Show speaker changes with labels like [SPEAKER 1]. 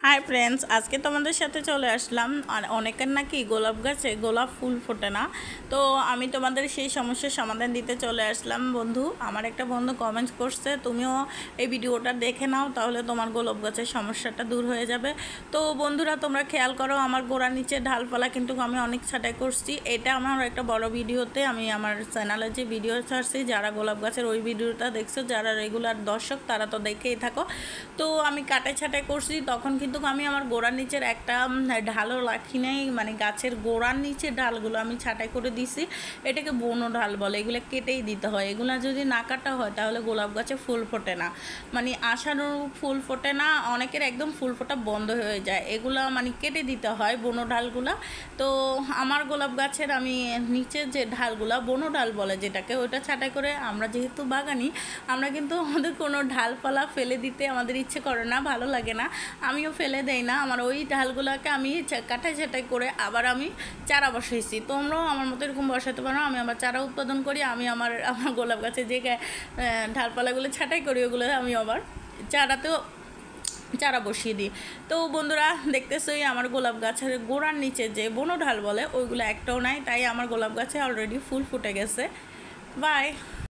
[SPEAKER 1] Hi friends, আজকে তোমাদের সাথে চলে আসলাম। আর অনেকের নাকি গোলাপ গাছে গোলাপ ফুল ফোটে না, তো আমি তোমাদের সেই সমস্যার সমাধান দিতে চলে আসলাম। বন্ধু, আমার একটা বন্ধু কমেন্ট করছে, তুমিও এই ভিডিওটা দেখে নাও, তাহলে তোমার গোলাপ গাছের সমস্যাটা দূর হয়ে যাবে। তো বন্ধুরা, তোমরা খেয়াল করো, আমার গোড়ার নিচে ঢালপালা কিন্তু আমি অনেক ছাঁটাই করছি। এটা আমার একটা বড় ভিডিওতে, আমি আমার চ্যানেলে যে ভিডিও ছাড়ছি, যারা গোলাপ গাছের ওই ভিডিওটা দেখছো, যারা রেগুলার দর্শক তারা তো দেখেই থাকো। তো আমি কাটাই ছাঁটাই করছি, তখন কিন্তু আমি আমার গোড়ার নিচের একটা ঢালও রাখি নাই, মানে গাছের গোড়ার নিচের ডালগুলো আমি ছাঁটাই করে দিছি। এটাকে বনো ঢাল বলে, এগুলো কেটেই দিতে হয়। এগুলো যদি না কাটা হয় তাহলে গোলাপ গাছে ফুল ফোটে না, মানে আশানুরূপ ফুল ফোটে না, অনেকের একদম ফুল ফোটা বন্ধ হয়ে যায়। এগুলো মানে কেটে দিতে হয় বনো ঢালগুলো। তো আমার গোলাপ গাছের আমি নিচের যে ঢালগুলো, বনো ঢাল বলে যেটাকে, ওইটা ছাঁটাই করে, আমরা যেহেতু বাগানি, আমরা কিন্তু আমাদের কোনো ঢালপালা ফেলে দিতে আমাদের ইচ্ছে করে না, ভালো লাগে না, আমিও ফেলে দেই না। আমার ওই ঢালগুলোকে আমি কাটাই ছাঁটাই করে আবার আমি চারা বসাইছি। তোমরাও আমার মতো এরকম বসাতে পারো। আমি আবার চারা উৎপাদন করি, আমি আমার আমার গোলাপ গাছে যে ঢালপালাগুলো ছাঁটাই করি, ওগুলো আমি আবার চারাতেও চারা বসিয়ে দিই। তো বন্ধুরা, দেখতেছই আমার গোলাপ গাছের গোড়ার নিচে যে বনো ঢাল বলে, ওইগুলো একটাও নাই, তাই আমার গোলাপ গাছে অলরেডি ফুল ফুটে গেছে। বাই।